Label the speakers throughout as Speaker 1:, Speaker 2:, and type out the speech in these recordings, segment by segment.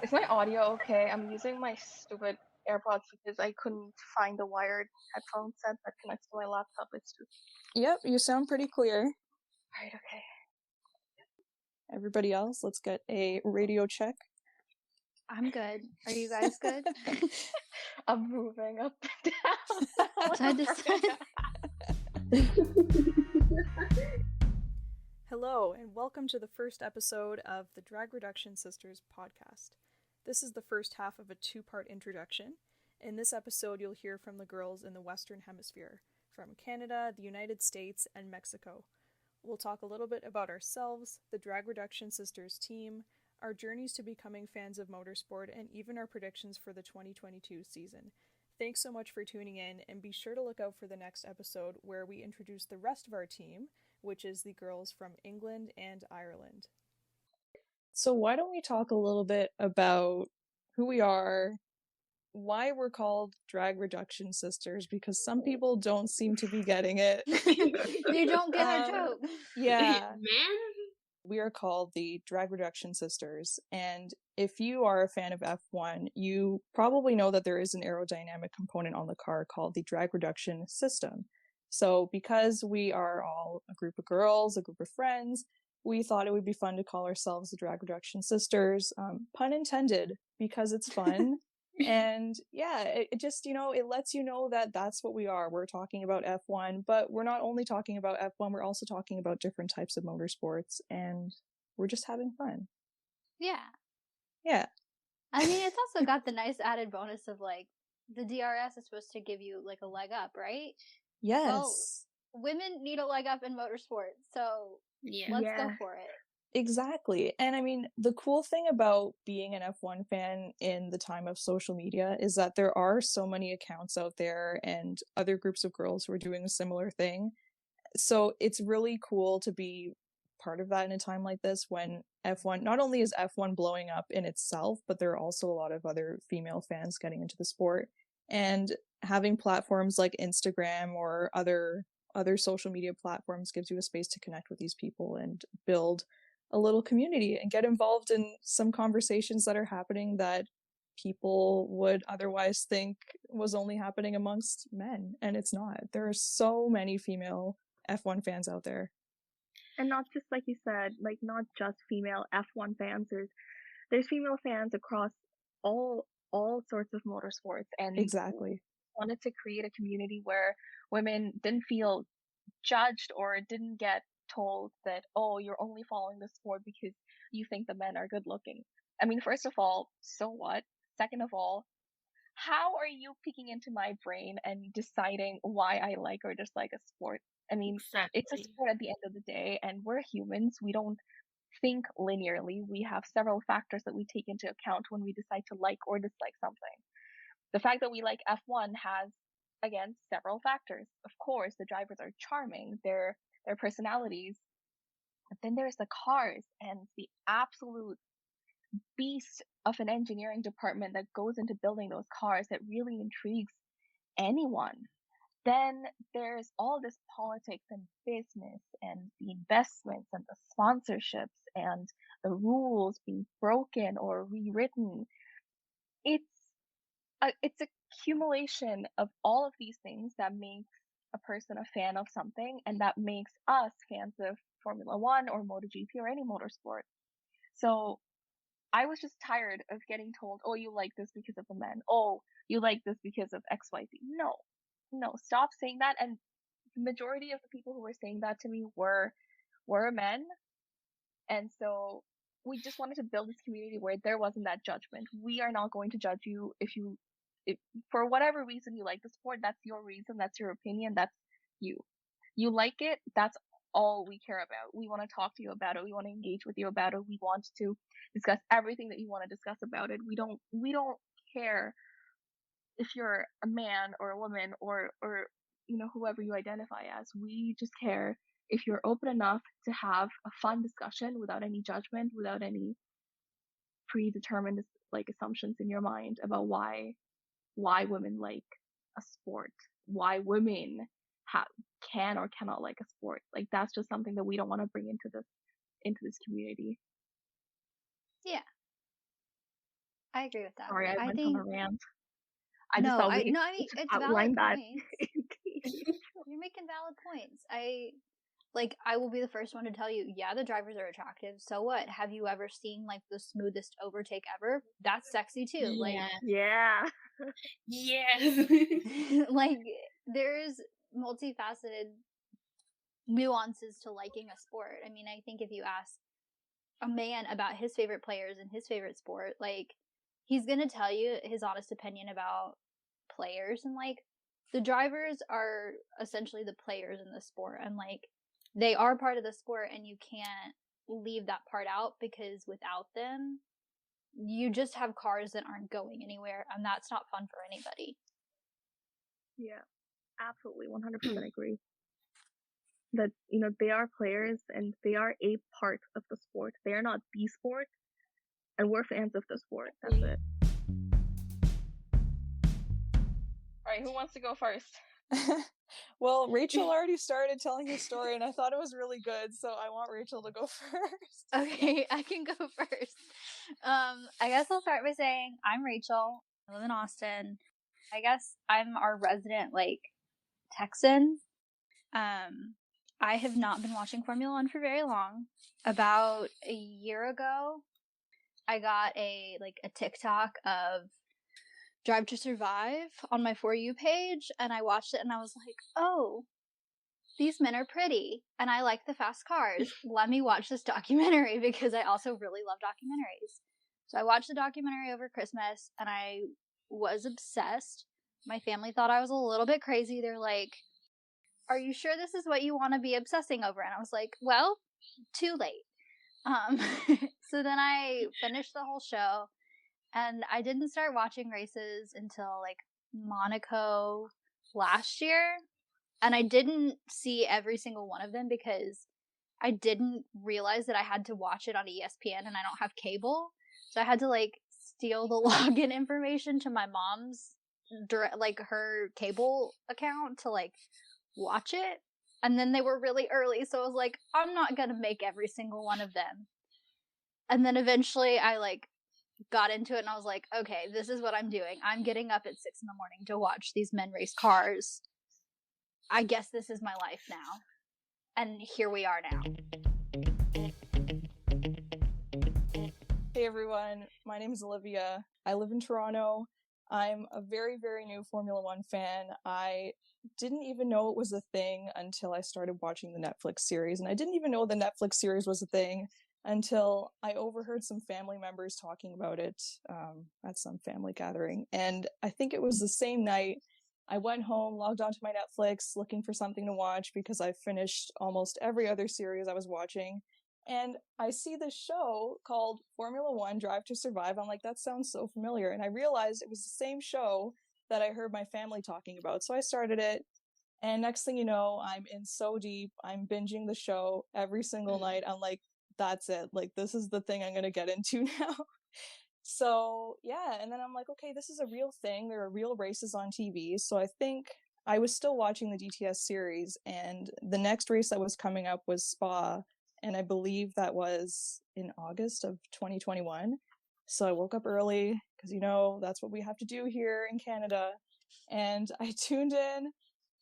Speaker 1: Is my audio okay? I'm using my stupid AirPods because I couldn't find the wired headphone set that connects to my laptop. It's just
Speaker 2: Yep, you sound pretty clear.
Speaker 1: right. Okay,
Speaker 2: Everybody else, let's get a radio check.
Speaker 3: I'm good. Are you guys good?
Speaker 1: I'm moving up and down.
Speaker 3: Side to side.
Speaker 2: Hello, and welcome to the first episode of the Drag Reduction Sisters podcast. This is the first half of a two-part introduction. In this episode, you'll hear from the girls in the Western Hemisphere, from Canada, the United States, and Mexico. We'll talk a little bit about ourselves, the Drag Reduction Sisters team, our journeys to becoming fans of motorsport, and even our predictions for the 2022 season. Thanks so much for tuning in, and be sure to look out for the next episode where we introduce the rest of our team, which is the girls from England and Ireland. So why don't we talk a little bit about who we are, why we're called Drag Reduction Sisters, because some people don't seem to be getting it.
Speaker 3: You don't get our joke.
Speaker 2: Yeah.
Speaker 4: Man?
Speaker 2: We are called the Drag Reduction Sisters, and if you are a fan of F1, you probably know that there is an aerodynamic component on the car called the drag reduction system. So because we are all a group of girls, a group of friends, we thought it would be fun to call ourselves the Drag Reduction Sisters, pun intended, because it's fun. And yeah, it just, it lets you know that that's what we are. We're talking about F1, but we're not only talking about F1, we're also talking about different types of motorsports, and we're just having fun.
Speaker 3: Yeah.
Speaker 2: Yeah.
Speaker 3: I mean, it's also got the nice added bonus of, like, the DRS is supposed to give you, like, a leg up, right?
Speaker 2: Yes.
Speaker 3: Well, women need a leg up in motorsports, so
Speaker 4: Yeah.
Speaker 3: let's go for it.
Speaker 2: Exactly. And I mean, the cool thing about being an F1 fan in the time of social media is that there are so many accounts out there and other groups of girls who are doing a similar thing. So it's really cool to be part of that in a time like this when F1, not only is F1 blowing up in itself, but there are also a lot of other female fans getting into the sport. And having platforms like Instagram or other social media platforms gives you a space to connect with these people and build a little community and get involved in some conversations that are happening that people would otherwise think was only happening amongst men, and it's not. There are so many female F1 fans out there.
Speaker 1: And not just like you said, like not just female F1 fans. There's female fans across all sorts of motorsports, and
Speaker 2: Exactly.
Speaker 1: wanted to create a community where women didn't feel judged or didn't get told that, oh, you're only following the sport because you think the men are good looking. I mean, first of all, so what? Second of all, how are you peeking into my brain and deciding why I like or dislike a sport? I mean, it's a
Speaker 4: Exactly.
Speaker 1: sport at the end of the day, and we're humans. We don't think linearly. We have several factors that we take into account when we decide to like or dislike something. The fact that we like F1 has, again, several factors. Of course, the drivers are charming, their personalities, but then there's the cars and the absolute beast of an engineering department that goes into building those cars that really intrigues anyone. Then there's all this politics and business and the investments and the sponsorships and the rules being broken or rewritten. It's a accumulation of all of these things that makes a person a fan of something, and that makes us fans of Formula One or MotoGP or any motorsport. So I was just tired of getting told, oh, you like this because of the men. Oh, you like this because of XYZ. No, no, stop saying that. And the majority of the people who were saying that to me were men. And so we just wanted to build this community where there wasn't that judgment. We are not going to judge you if for whatever reason you like the sport. That's your reason. That's your opinion. That's you. You like it. That's all we care about. We want to talk to you about it. We want to engage with you about it. We want to discuss everything that you want to discuss about it. We don't care if you're a man or a woman or whoever you identify as. We just care if you're open enough to have a fun discussion without any judgment, without any predetermined like assumptions in your mind about why women like a sport, why women can or cannot like a sport. Like that's just something that we don't want to bring into this community.
Speaker 3: Yeah. I agree with that.
Speaker 1: Sorry, I
Speaker 3: I
Speaker 1: went on
Speaker 3: think
Speaker 1: a rant. I just thought we
Speaker 3: no, I
Speaker 1: need
Speaker 3: mean
Speaker 1: to
Speaker 3: it's valid
Speaker 1: outline that.
Speaker 3: points. You're making valid points. I will be the first one to tell you, yeah, the drivers are attractive. So what? Have you ever seen like the smoothest overtake ever? That's sexy too.
Speaker 2: Yeah.
Speaker 1: Yeah.
Speaker 2: Yes.
Speaker 3: Like there's multifaceted nuances to liking a sport. I mean, I think if you ask a man about his favorite players and his favorite sport, like he's gonna tell you his honest opinion about players, and like the drivers are essentially the players in the sport, and like they are part of the sport, and you can't leave that part out because without them you just have cars that aren't going anywhere, and that's not fun for anybody.
Speaker 1: Yeah. Absolutely. 100% agree. That, they are players and they are a part of the sport. They are not the sport, and we're fans of the sport. That's it. All right, who wants to go first?
Speaker 2: Well, Rachel already started telling her story, and I thought it was really good, so I want Rachel to go first.
Speaker 3: Okay, I can go first. I guess I'll start by saying I'm Rachel. I live in Austin. I guess I'm our resident like Texan. I have not been watching Formula One for very long. About a year ago, I got a TikTok of Drive to Survive on my For You page, and I watched it and I was like, oh, these men are pretty and I like the fast cars. Let me watch this documentary, because I also really love documentaries. So I watched the documentary over Christmas and I was obsessed. My family thought I was a little bit crazy. They're like, are you sure this is what you want to be obsessing over? And I was like, well, too late. So then I finished the whole show, and I didn't start watching races until like Monaco last year. And I didn't see every single one of them because I didn't realize that I had to watch it on ESPN, and I don't have cable. So I had to like steal the login information to my mom's her cable account to like watch it. And then they were really early, so I was like, I'm not gonna make every single one of them. And then eventually I like got into it, and I was like, okay, this is what I'm doing. I'm getting up at 6 a.m. to watch these men race cars. I guess this is my life now. And here we are now.
Speaker 2: Hey everyone, my name is Olivia. I live in Toronto. I'm a very, very new Formula One fan. I didn't even know it was a thing until I started watching the Netflix series, and I didn't even know the Netflix series was a thing until I overheard some family members talking about it at some family gathering. And I think it was the same night I went home, logged onto my Netflix, looking for something to watch because I finished almost every other series I was watching. And I see this show called Formula One Drive to Survive. I'm like, that sounds so familiar. And I realized it was the same show that I heard my family talking about. So I started it. And next thing you know, I'm in so deep. I'm binging the show every single night. I'm like, that's it. Like, this is the thing I'm going to get into now. So yeah, and then I'm like, okay, this is a real thing. There are real races on TV. So I think I was still watching the DTS series, and the next race that was coming up was Spa, and I believe that was in August of 2021. So I woke up early because that's what we have to do here in Canada, and I tuned in.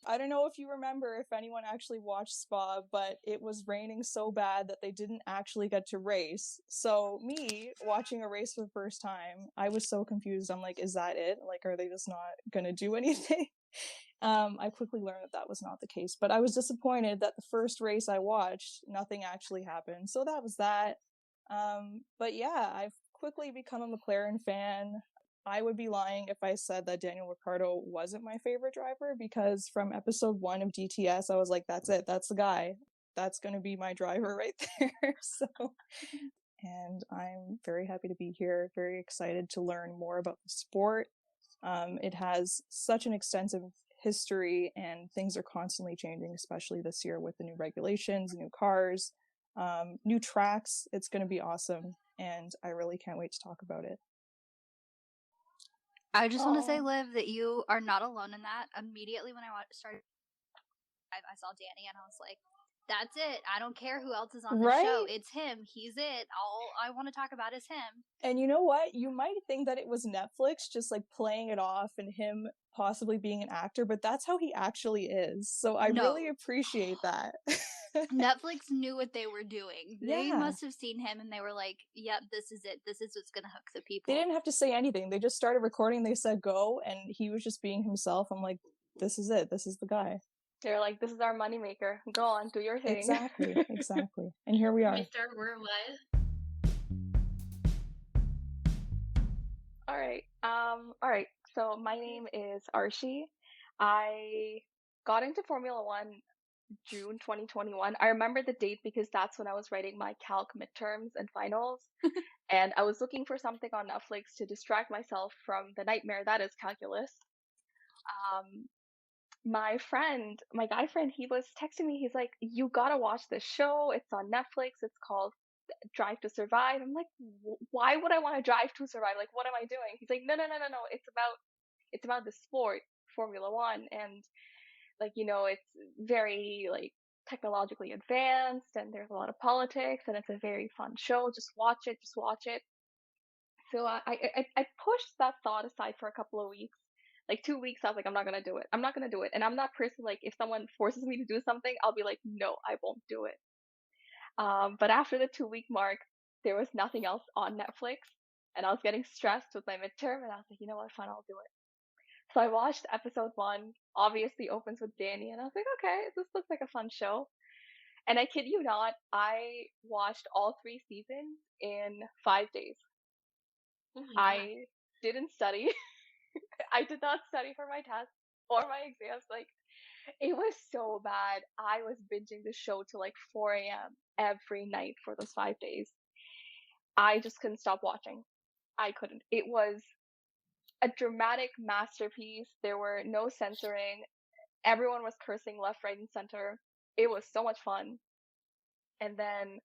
Speaker 2: I don't know if you remember if anyone actually watched Spa, but it was raining so bad that they didn't actually get to race. So me watching a race for the first time, I was so confused. I'm like, is that it? Like, are they just not gonna do anything? I quickly learned that was not the case, but I was disappointed that the first race I watched, nothing actually happened. So that was that. But yeah, I've quickly become a McLaren fan. I would be lying if I said that Daniel Ricciardo wasn't my favorite driver, because from episode 1 of DTS, I was like, that's it. That's the guy. That's going to be my driver right there. And I'm very happy to be here, very excited to learn more about the sport. It has such an extensive history, and things are constantly changing, especially this year with the new regulations, new cars, new tracks. It's going to be awesome, and I really can't wait to talk about it.
Speaker 3: I just want to say, Liv, that you are not alone in that. Immediately when I started, I saw Danny and I was like, That's it. I don't care who else is on the
Speaker 2: Right?
Speaker 3: show. It's him. He's it. All I want to talk about is him.
Speaker 2: And you know what? You might think that it was Netflix just like playing it off and him possibly being an actor, but that's how he actually is. So I
Speaker 3: No.
Speaker 2: really appreciate that.
Speaker 3: Netflix knew what they were doing. They
Speaker 2: Yeah.
Speaker 3: must have seen him and they were like, yep, this is it. This is what's going to hook the people.
Speaker 2: They didn't have to say anything. They just started recording. They said go, and he was just being himself. I'm like, this is it. This is the guy.
Speaker 1: They're like, this is our moneymaker. Go on, do your thing.
Speaker 2: Exactly. And here we are.
Speaker 4: Mr. Worldwide.
Speaker 1: All right. So my name is Arshi. I got into Formula One June 2021. I remember the date because that's when I was writing my calc midterms and finals. And I was looking for something on Netflix to distract myself from the nightmare that is calculus. My guy friend, he was texting me. He's like, you gotta watch this show. It's on Netflix. It's called Drive to Survive. I'm like, why would I want to drive to survive? Like, what am I doing? He's like, no. It's about the sport, Formula One, and like, it's very like technologically advanced, and there's a lot of politics, and it's a very fun show. Just watch it. So I pushed that thought aside for a couple of weeks. Like 2 weeks, I was like, I'm not gonna do it. And I'm not person like, if someone forces me to do something, I'll be like, no, I won't do it. But after the 2-week mark, there was nothing else on Netflix, and I was getting stressed with my midterm, and I was like, you know what, fine, I'll do it. So I watched episode 1. Obviously, opens with Danny, and I was like, okay, this looks like a fun show. And I kid you not, I watched all 3 seasons in 5 days.
Speaker 4: Oh my God.
Speaker 1: I didn't study. I did not study for my tests or my exams. Like, it was so bad. I was binging the show till like 4 a.m. every night for those 5 days. I just couldn't stop watching. I couldn't. It was a dramatic masterpiece. There were no censoring. Everyone was cursing left, right, and center. It was so much fun. And then,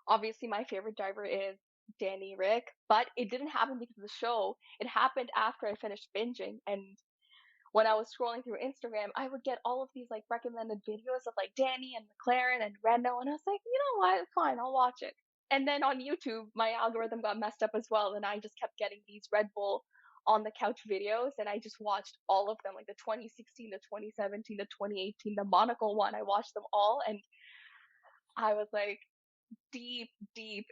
Speaker 1: obviously, my favorite driver is Danny Rick, but it didn't happen because of the show. It happened after I finished binging, and when I was scrolling through Instagram, I would get all of these like recommended videos of like Danny and McLaren and Renault, and I was like, you know what, fine, I'll watch it. And then on YouTube, my algorithm got messed up as well, and I just kept getting these Red Bull on the couch videos, and I just watched all of them, like the 2016, the 2017, the 2018, the Monaco one. I watched them all, and I was like deep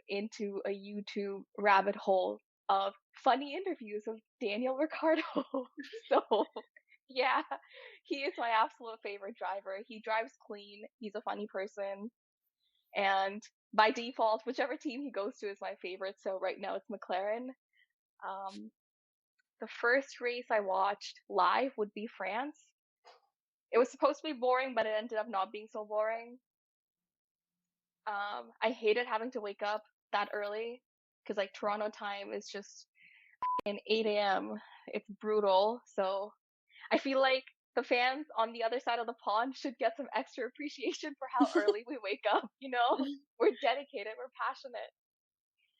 Speaker 1: into a YouTube rabbit hole of funny interviews of Daniel Ricciardo. So yeah, he is my absolute favorite driver. He drives clean. He's a funny person. And by default, whichever team he goes to is my favorite. So right now it's McLaren. The first race I watched live would be France. It was supposed to be boring, but it ended up not being so boring. I hated having to wake up that early because like Toronto time is just in 8 a.m. It's brutal. So I feel like the fans on the other side of the pond should get some extra appreciation for how early we wake up. We're dedicated, we're passionate.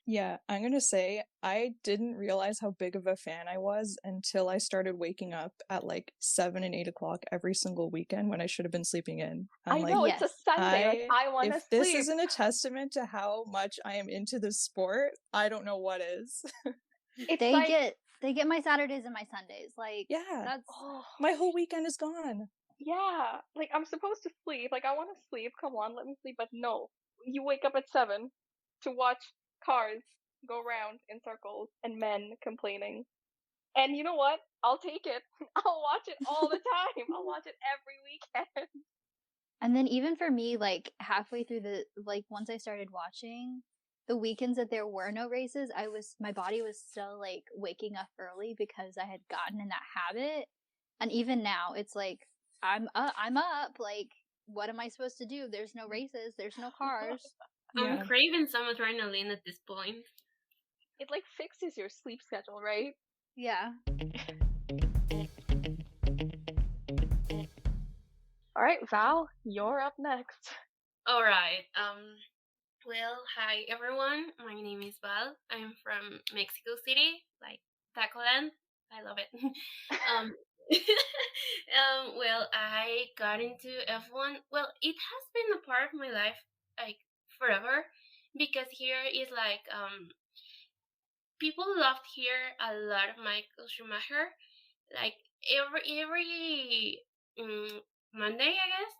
Speaker 2: Yeah, I'm gonna say I didn't realize how big of a fan I was until I started waking up at like 7 and 8 o'clock every single weekend when I should have been sleeping in.
Speaker 1: I know,
Speaker 3: yes.
Speaker 1: it's a Sunday. Like, I want to
Speaker 2: if
Speaker 1: sleep.
Speaker 2: this isn't a testament to how much I am into this sport, I don't know what is.
Speaker 3: They get my Saturdays and my Sundays. Like,
Speaker 2: yeah,
Speaker 3: that's
Speaker 2: my whole weekend is gone.
Speaker 1: Yeah, like I'm supposed to sleep. Like I want to sleep. Come on, let me sleep. But no, you wake up at 7 to watch cars go round in circles and men complaining. And you know what? I'll take it. I'll watch it all the time. I'll watch it every weekend.
Speaker 3: And then even for me, like halfway through once I started watching, the weekends that there were no races, my body was still like waking up early because I had gotten in that habit. And even now, it's like I'm up. Like, what am I supposed to do? There's no races. There's no cars.
Speaker 4: I'm craving some adrenaline at this point.
Speaker 1: It like fixes your sleep schedule, right?
Speaker 3: Yeah.
Speaker 1: All right, Val, you're up next.
Speaker 4: All right. Well, hi everyone. My name is Val. I'm from Mexico City, like Taco Land. I love it. Well, I got into F1. Well, it has been a part of my life like forever because here is like people loved here a lot of Michael Schumacher. Like every Monday, I guess,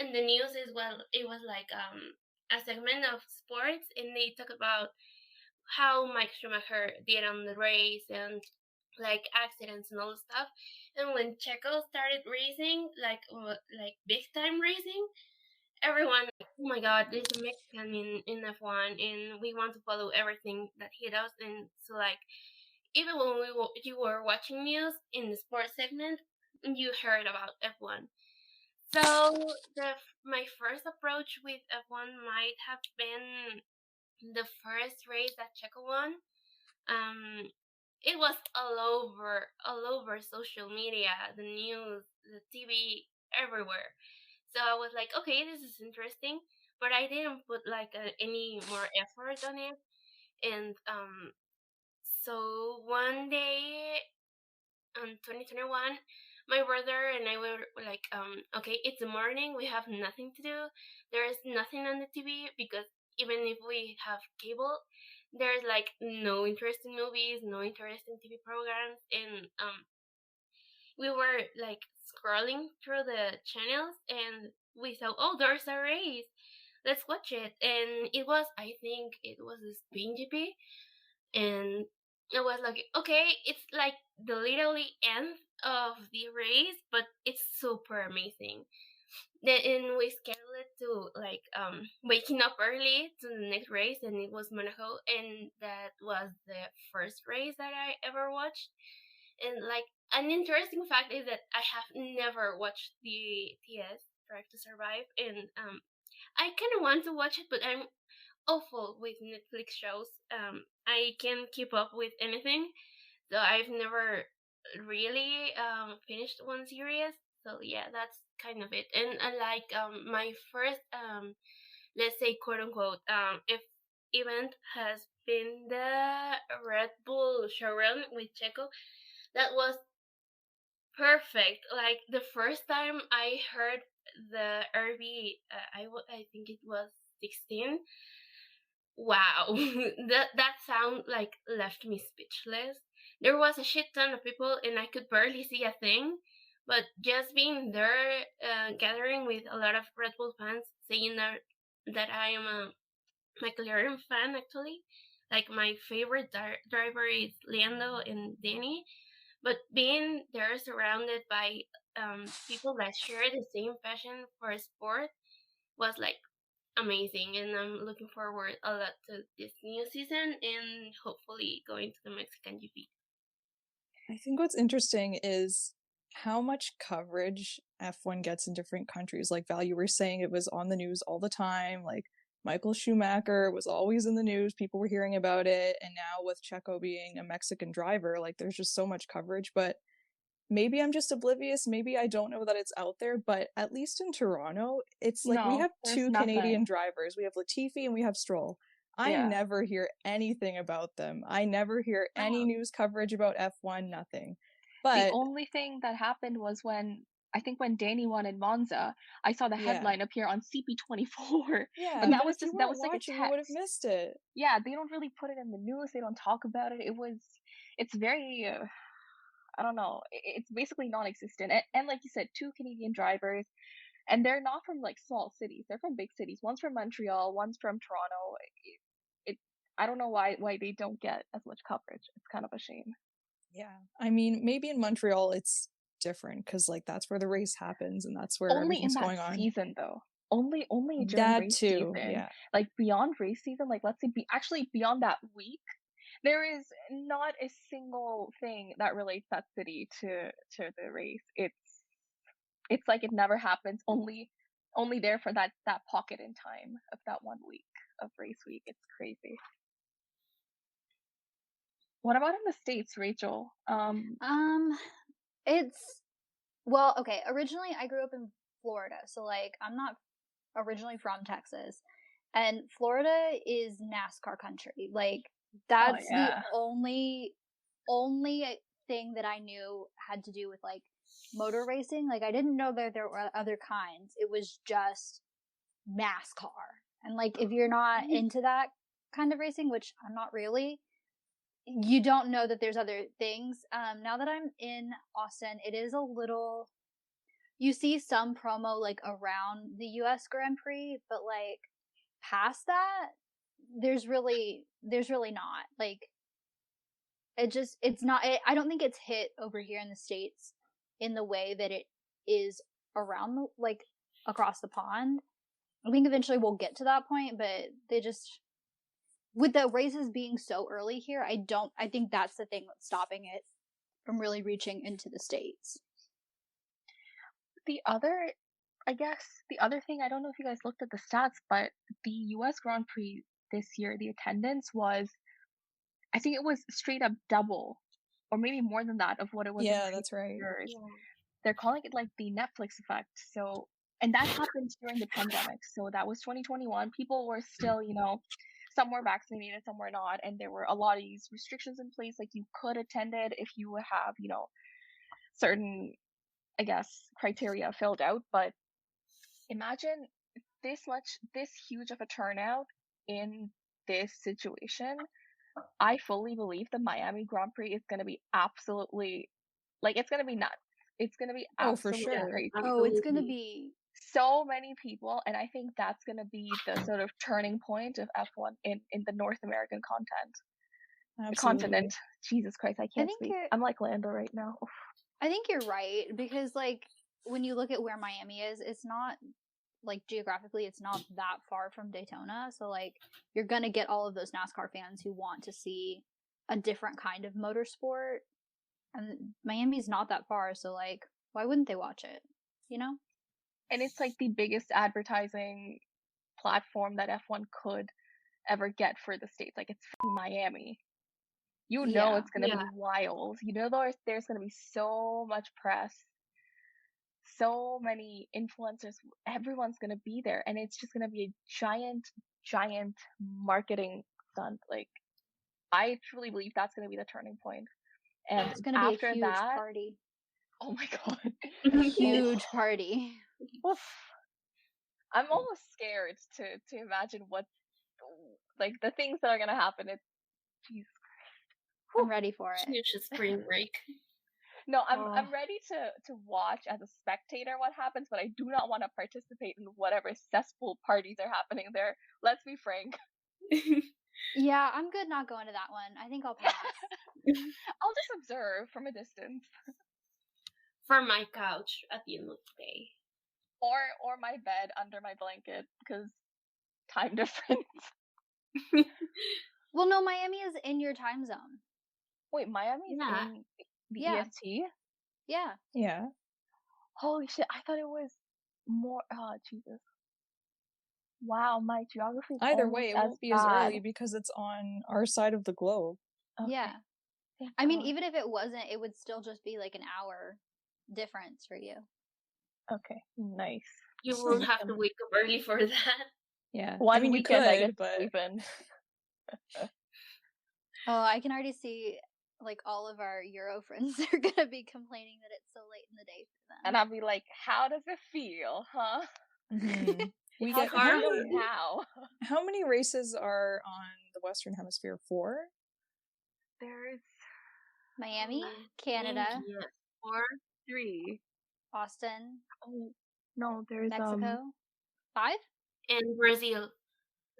Speaker 4: and the news is well, it was like a segment of sports, and they talk about how Mike Schumacher did on the race and like accidents and all the stuff. And when Checo started racing, like big time racing, everyone, like, oh my god, there's a Mexican in F1, and we want to follow everything that he does. And so like even when you were watching news in the sports segment, you heard about F1. So my first approach with F1 might have been the first race that Checo won. Um, it was all over social media, the news, the TV, everywhere. So I was like, okay, this is interesting, but I didn't put like any more effort on it. And so one day in 2021, my brother and I were like, okay, it's the morning, we have nothing to do. There is nothing on the TV because even if we have cable, there's like no interest in movies, no interest in TV programs, and we were like scrolling through the channels and we thought, oh, there's a race, let's watch it. And it was, I think it was a Spain GP, and I was like, okay, it's like the literally end of the race, but it's super amazing. Then and we scheduled it to like waking up early to the next race, and it was Monaco, and that was the first race that I ever watched. And like an interesting fact is that I have never watched the TS Drive to Survive, and I kind of want to watch it, but I'm awful with Netflix shows. I can't keep up with anything, so I've never really finished one series. So yeah, that's kind of it. And I like my first let's say quote unquote if event has been the Red Bull showrun with Checo. That was perfect. Like the first time I heard the RB, I think it was 16. Wow, that sound like left me speechless. There was a shit ton of people, and I could barely see a thing. But just being there, gathering with a lot of Red Bull fans, saying that I am a McLaren fan actually. Like my favorite driver is Lando and Danny, but being there surrounded by people that share the same passion for sport was like amazing, and I'm looking forward a lot to this new season and hopefully going to the Mexican GP.
Speaker 2: I think what's interesting is how much coverage F1 gets in different countries. Like Val, you were saying it was on the news all the time. Like Michael Schumacher was always in the news. People were hearing about it. And now with Checo being a Mexican driver, like there's just so much coverage. But maybe I'm just oblivious. Maybe I don't know that it's out there. But at least in Toronto, it's like we
Speaker 1: No,
Speaker 2: have
Speaker 1: there's
Speaker 2: two Canadian
Speaker 1: nothing.
Speaker 2: drivers. We have Latifi and we have Stroll. I
Speaker 1: Yeah.
Speaker 2: never hear anything about them. I never hear any news coverage about F1, nothing.
Speaker 1: The
Speaker 2: But
Speaker 1: only thing that happened was when I think when Danny won in Monza, I saw the
Speaker 2: yeah.
Speaker 1: headline appear on CP24.
Speaker 2: Yeah,
Speaker 1: But that
Speaker 2: but
Speaker 1: was
Speaker 2: if you
Speaker 1: just that
Speaker 2: weren't
Speaker 1: was like a
Speaker 2: watching, you would have
Speaker 1: text.
Speaker 2: missed it.
Speaker 1: Yeah, they don't really put it in the news. They don't talk about it. It's very I don't know. It's basically non-existent. And like you said, two Canadian drivers, and they're not from like small cities. They're from big cities. One's from Montreal, one's from Toronto. It I don't know why they don't get as much coverage. It's kind of a shame.
Speaker 2: Yeah. I mean, maybe in Montreal it's different because like that's where the race happens and that's where
Speaker 1: Only in
Speaker 2: everything's
Speaker 1: that
Speaker 2: going on.
Speaker 1: season though. Only during
Speaker 2: That
Speaker 1: race
Speaker 2: too,
Speaker 1: season.
Speaker 2: yeah.
Speaker 1: Like beyond race season, like let's say actually beyond that week, there is not a single thing that relates that city to the race. It's like it never happens. Only there for that pocket in time of that 1 week of race week. It's crazy. What about in the States, Rachel?
Speaker 3: It's well, okay. Originally, I grew up in Florida, so like I'm not originally from Texas, and Florida is NASCAR country. Like
Speaker 1: Oh
Speaker 3: that's the
Speaker 1: yeah.
Speaker 3: only thing that I knew had to do with like motor racing. Like, I didn't know that there were other kinds. It was just NASCAR. And like, if you're not into that kind of racing, which I'm not really, you don't know that there's other things. Now that I'm in Austin, it is a little, you see some promo like around the US Grand Prix, but like past that, there's really not. Like, it's not, I don't think it's hit over here in the States in the way that it is around the, like, across the pond. I think eventually we'll get to that point, but they just, with the races being so early here, I think that's the thing that's stopping it from really reaching into the States.
Speaker 1: The other thing, I don't know if you guys looked at the stats, but the US Grand Prix this year, the attendance was, I think it was straight up double, or maybe more than that, of what it was in
Speaker 2: Yeah,
Speaker 1: previous
Speaker 2: that's right.
Speaker 1: years.
Speaker 4: Yeah.
Speaker 1: They're calling it like the Netflix effect. So, and that happened during the pandemic. So that was 2021. People were still, some were vaccinated, some were not, and there were a lot of these restrictions in place. Like, you could attend it if you have, certain, I guess, criteria filled out. But imagine this huge of a turnout in this situation. I fully believe the Miami Grand Prix is going to be absolutely, like, it's going to be nuts. It's going to be
Speaker 2: Oh, for
Speaker 1: absolutely
Speaker 2: sure.
Speaker 1: crazy.
Speaker 3: Oh, it's gonna be
Speaker 1: So many people, and I think that's going to be the sort of turning point of F1 in the North American
Speaker 2: Absolutely.
Speaker 1: continent. Jesus Christ, I can't
Speaker 3: think
Speaker 1: speak.
Speaker 3: you're-
Speaker 1: I'm like Lando right now. Oof.
Speaker 3: I think you're right, because like when you look at where Miami is, it's not like geographically, it's not that far from Daytona. So like you're gonna get all of those NASCAR fans who want to see a different kind of motorsport, and Miami's not that far. So like, why wouldn't they watch it? You know?
Speaker 1: And it's like the biggest advertising platform that F1 could ever get for the States. Like, it's Miami. You know,
Speaker 3: Yeah.
Speaker 1: it's going to be wild. You know, there's going to be so much press, so many influencers. Everyone's going to be there, and it's just going to be a giant marketing stunt. Like, I truly believe that's going to be the turning point. And
Speaker 3: It's gonna be
Speaker 1: after
Speaker 3: a huge
Speaker 1: that,
Speaker 3: party.
Speaker 1: oh my god,
Speaker 3: A huge party.
Speaker 1: oof. I'm almost scared to imagine what, like, the things that are going to happen. It's, jeez.
Speaker 3: I'm ready for it.
Speaker 4: Huge spring break.
Speaker 1: No, I'm ready to watch as a spectator what happens, but I do not want to participate in whatever cesspool parties are happening there. Let's be frank.
Speaker 3: Yeah, I'm good not going to that one. I think I'll pass.
Speaker 1: I'll just observe from a distance.
Speaker 4: From my couch at the end of the day.
Speaker 1: Or my bed under my blanket, because time difference.
Speaker 3: Well, no, Miami is in your time zone.
Speaker 1: Wait, Miami's
Speaker 4: Yeah.
Speaker 1: in the
Speaker 3: Yeah.
Speaker 1: EST?
Speaker 3: Yeah.
Speaker 2: Yeah.
Speaker 1: Holy shit, I thought it was more. Oh, Jesus. Wow, my geography is
Speaker 2: Either
Speaker 1: almost
Speaker 2: way, it
Speaker 1: as
Speaker 2: won't be as
Speaker 1: bad.
Speaker 2: early because it's on our side of the globe.
Speaker 1: Okay.
Speaker 3: Yeah.
Speaker 1: Thank
Speaker 3: I mean,
Speaker 1: God.
Speaker 3: even if it wasn't, it would still just be like an hour difference for you.
Speaker 1: Okay, nice.
Speaker 4: You won't have to wake up early for that.
Speaker 2: Yeah.
Speaker 1: One
Speaker 2: I mean, you
Speaker 1: weekend I
Speaker 2: could,
Speaker 1: get
Speaker 2: but
Speaker 1: sleeping.
Speaker 3: Oh, I can already see like all of our Euro friends are gonna be complaining that it's so late in the day for them.
Speaker 1: And I'll be like, how does it feel, huh?
Speaker 2: mhm. we
Speaker 1: How
Speaker 2: get
Speaker 4: hard.
Speaker 2: how many races are on the Western Hemisphere? 4?
Speaker 1: There's
Speaker 3: Miami, Canada,
Speaker 4: Yes.
Speaker 1: 4, 3.
Speaker 3: Austin,
Speaker 1: Oh no, there's
Speaker 3: Mexico. 5?
Speaker 4: And Brazil.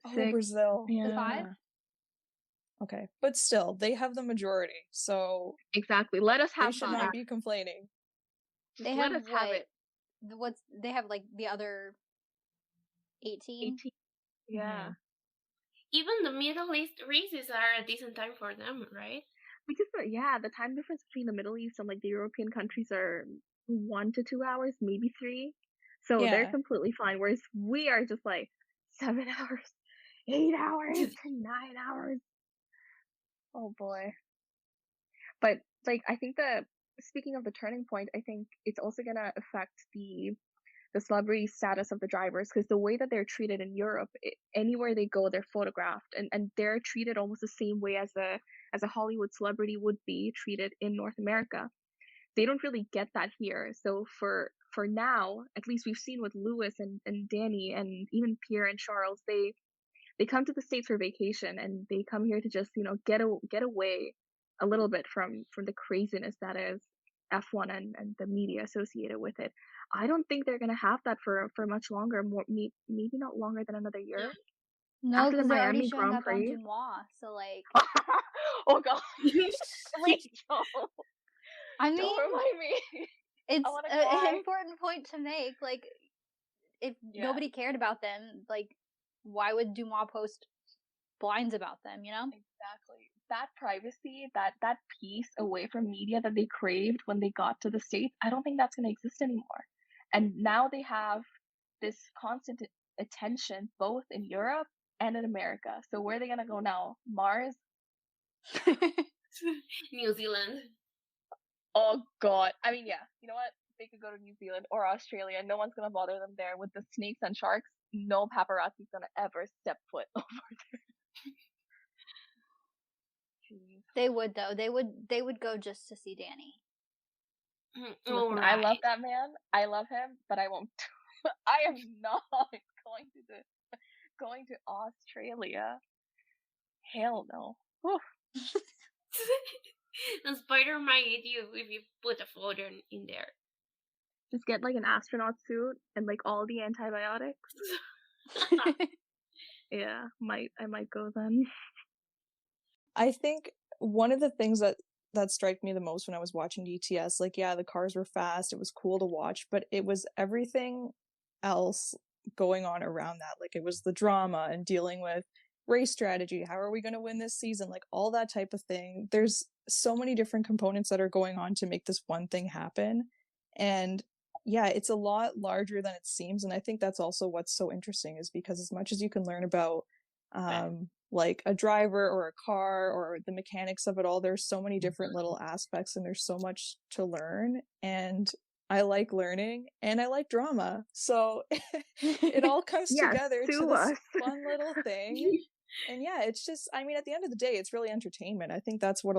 Speaker 2: Oh,
Speaker 1: 6.
Speaker 2: Brazil.
Speaker 1: Yeah.
Speaker 3: 5?
Speaker 2: Okay, but still, they have the majority, so
Speaker 1: Exactly. Let us
Speaker 2: they
Speaker 1: have
Speaker 2: should
Speaker 1: 5.
Speaker 2: not be complaining.
Speaker 1: Just
Speaker 3: They
Speaker 1: let
Speaker 3: have
Speaker 1: us have it.
Speaker 3: What's they have like the other 18?
Speaker 1: 18. Yeah.
Speaker 4: Even the Middle East races are a decent time for them, right?
Speaker 1: Because the time difference between the Middle East and like the European countries are 1 to 2 hours, maybe 3. So they're
Speaker 2: Yeah.
Speaker 1: completely fine. Whereas we are just like 7 hours, 8 hours, 9 hours. Oh boy. But like, I think speaking of the turning point, I think it's also gonna affect the celebrity status of the drivers, because the way that they're treated in Europe, anywhere they go, they're photographed, and they're treated almost the same way as a Hollywood celebrity would be treated in North America. they don't really get that here. So for now, at least we've seen with Lewis and Danny and even Pierre and Charles, they come to the States for vacation and they come here to just, get away a little bit from the craziness that is F1 and the media associated with it. I don't think they're gonna have that for much longer, maybe not longer than another year.
Speaker 3: No,
Speaker 1: After the
Speaker 3: because they're already
Speaker 1: Miami
Speaker 3: showing
Speaker 1: Grand
Speaker 3: up on
Speaker 1: Prix.
Speaker 3: Dumois, so like,
Speaker 1: Oh god, Rachel,
Speaker 3: I
Speaker 1: don't
Speaker 3: mean,
Speaker 1: remind me.
Speaker 3: it's
Speaker 1: I wanna
Speaker 3: an
Speaker 1: cry.
Speaker 3: important point to make. Like, if
Speaker 1: Yeah,
Speaker 3: nobody cared about them, like, why would Dumois post blinds about them, you know?
Speaker 1: exactly. That privacy, that peace away from media that they craved when they got to the States, I don't think that's gonna exist anymore. And now they have this constant attention both in Europe and in America. So where are they gonna go now? Mars?
Speaker 4: New Zealand.
Speaker 1: Oh god. I mean, yeah. You know what? They could go to New Zealand or Australia. No one's gonna bother them there. With the snakes and sharks, no paparazzi's gonna ever step foot over there. Jeez.
Speaker 3: They would though. They would go just to see Danny.
Speaker 4: All
Speaker 1: Listen, I love
Speaker 4: right.
Speaker 1: that man. I love him, but I won't. I am not going to Australia. Hell no. Whew.
Speaker 4: The spider might eat you if you put a photo in there.
Speaker 1: Just get like an astronaut suit and like all the antibiotics. Yeah, I might go then.
Speaker 2: I think one of the things that strike me the most when I was watching DTS, like, yeah, the cars were fast, it was cool to watch, but it was everything else going on around that. Like, it was the drama and dealing with race strategy. How are we going to win this season? Like, all that type of thing. There's so many different components that are going on to make this one thing happen. And yeah, it's a lot larger than it seems. And I think that's also what's so interesting, is because as much as you can learn about like a driver or a car or the mechanics of it all, there's so many different little aspects and there's so much to learn. And I like learning and I like drama. So it all comes
Speaker 1: Yes,
Speaker 2: together to
Speaker 1: sue
Speaker 2: this
Speaker 1: us.
Speaker 2: fun little thing. And yeah, it's just, I mean, at the end of the day, it's really entertainment. I think that's what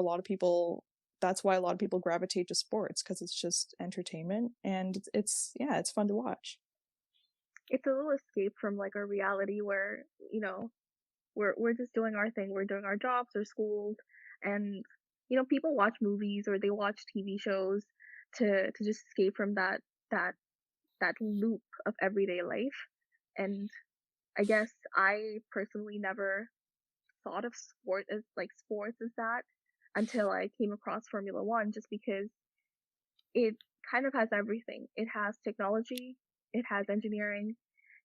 Speaker 2: that's why a lot of people gravitate to sports, because it's just entertainment and yeah, it's fun to watch.
Speaker 1: It's a little escape from like our reality where, we're just doing our thing. We're doing our jobs or schools, and people watch movies or they watch TV shows to just escape from that that loop of everyday life. And I guess I personally never thought of sports as that until I came across Formula One, just because it kind of has everything. It has technology, it has engineering,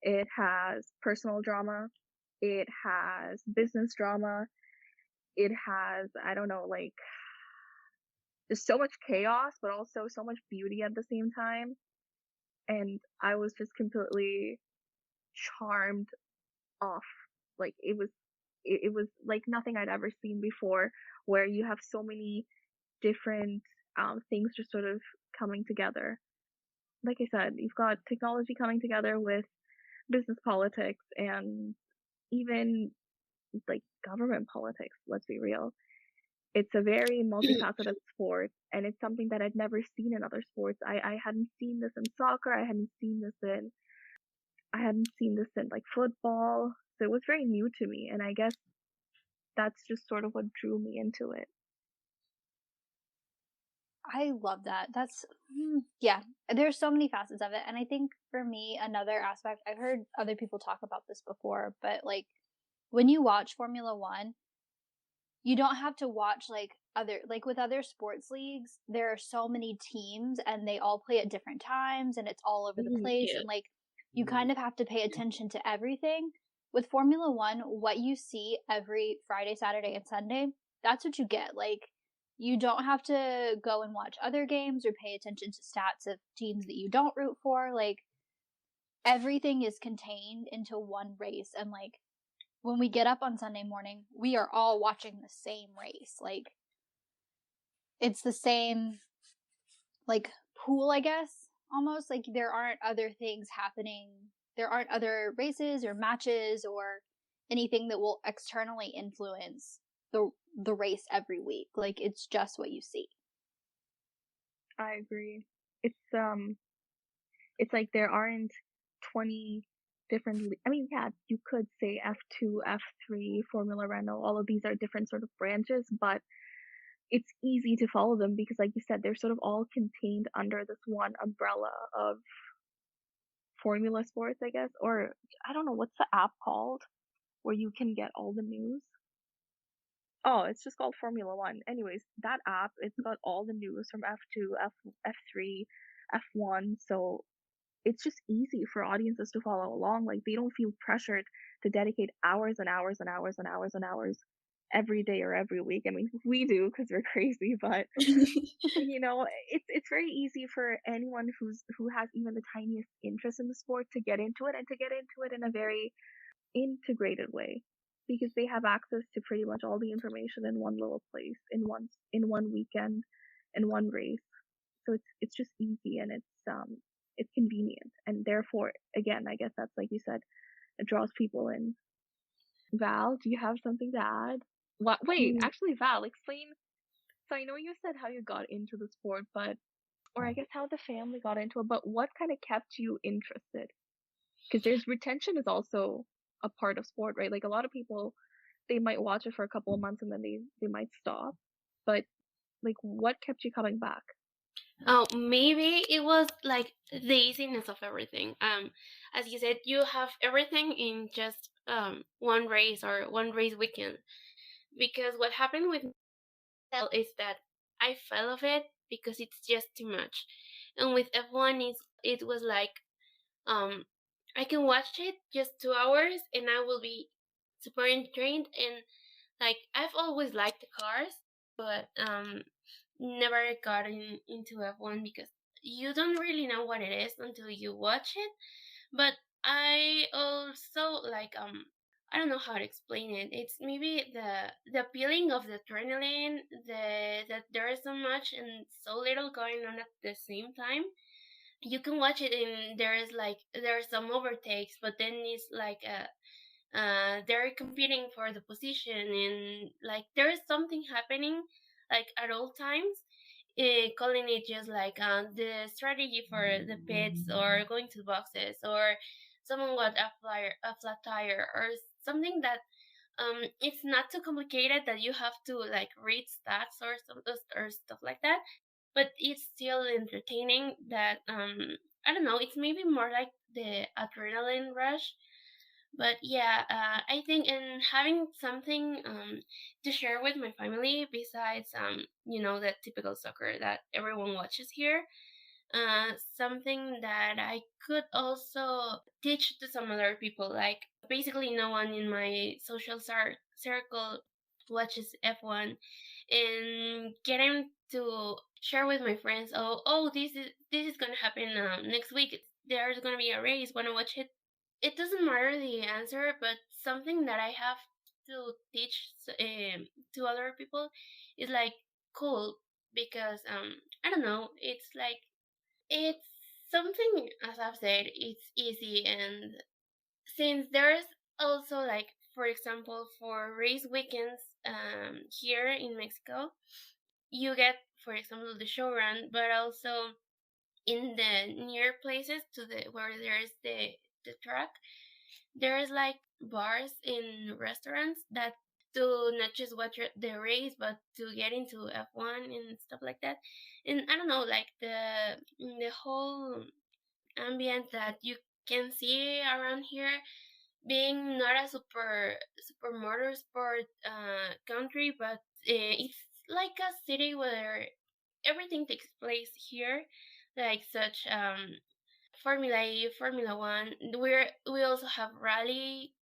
Speaker 1: it has personal drama, it has business drama, it has, I don't know, like, there's so much chaos, but also so much beauty at the same time. And I was just completely charmed off. Like, it was like nothing I'd ever seen before, where you have so many different things just sort of coming together. Like I said, you've got technology coming together with business politics and even like government politics, let's be real. It's a very multifaceted sport, and it's something that I'd never seen in other sports. I hadn't seen this in soccer, I hadn't seen this in like football. So it was very new to me, and I guess that's just sort of what drew me into it.
Speaker 3: I love that. Yeah, there's so many facets of it. And I think for me, another aspect, I've heard other people talk about this before, but like when you watch Formula One, you don't have to watch like with other sports leagues, there are so many teams and they all play at different times and it's all over the place.
Speaker 4: Yeah.
Speaker 3: And like you kind of have to pay attention to everything. With Formula One, what you see every Friday, Saturday, and Sunday, that's what you get. Like, you don't have to go and watch other games or pay attention to stats of teams that you don't root for. Like, everything is contained into one race. And, like, when we get up on Sunday morning, we are all watching the same race. Like, it's the same, like, pool, I guess, almost. Like, there aren't other things happening. There aren't other races or matches or anything that will externally influence the race every week. Like, it's just what you see.
Speaker 1: I agree. It's like there aren't 20 different I mean, yeah, you could say F2, F3, Formula Renault, all of these are different sort of branches, but it's easy to follow them because like you said, they're sort of all contained under this one umbrella of Formula Sports, I guess, or I don't know, what's the app called where you can get all the news? Oh, it's just called Formula One. Anyways, that app, it's got all the news from F2, F3, F1, so it's just easy for audiences to follow along. Like they don't feel pressured to dedicate hours and hours and hours and hours and hours every day or every week. I mean, we do because we're crazy, but you know, it's very easy for anyone who has even the tiniest interest in the sport to get into it and to get into it in a very integrated way because they have access to pretty much all the information in one little place in one weekend in one race. So it's just easy and it's convenient and therefore again I guess that's like you said it draws people in. Val, do you have something to add? What? Wait,
Speaker 2: Mm,
Speaker 1: actually, Val, explain. So I know you said how you got into the sport, but or I guess how the family got into it, but what kind of kept you interested? Because there's retention is also a part of sport, right? Like a lot of people, they might watch it for a couple of months and then they might stop. But like, what kept you coming back?
Speaker 4: Oh, maybe it was like the easiness of everything. As you said, you have everything in just one race or one race weekend. Because what happened with me is that I fell of it because it's just too much. And with F1, it was like um I can watch it just 2 hours and I will be super entertained. And like I've always liked the cars, but never got into F1 because you don't really know what it is until you watch it. But I also like I don't know how to explain it. It's maybe the feeling of the adrenaline, the that there is so much and so little going on at the same time. You can watch it and there are some overtakes, but then it's like they're competing for the position and like there is something happening like at all times, calling it just like the strategy for the pits or going to the boxes or someone got a flat tire or something that it's not too complicated that you have to like read stats or stuff like that, but it's still entertaining. That I don't know, it's maybe more like the adrenaline rush. But yeah, I think in having something to share with my family besides the typical soccer that everyone watches here, something that I could also teach to some other people. Like basically, no one in my social circle watches F1, and getting to share with my friends. Oh, this is gonna happen next week. There's gonna be a race. Wanna watch it? It doesn't matter the answer, but something that I have to teach to other people is like cool because I don't know. It's something, as I've said, it's easy. And since there's also like, for example, for race weekends here in Mexico, you get, for example, the show run, but also in the near places to the where there's the track, there's like bars and restaurants that to not just watch the race but to get into F1 and stuff like that. And I don't know, like the whole ambient that you can see around here, being not a super motorsport country, but it's like a city where everything takes place here, like such Formula E, Formula One. We also have rally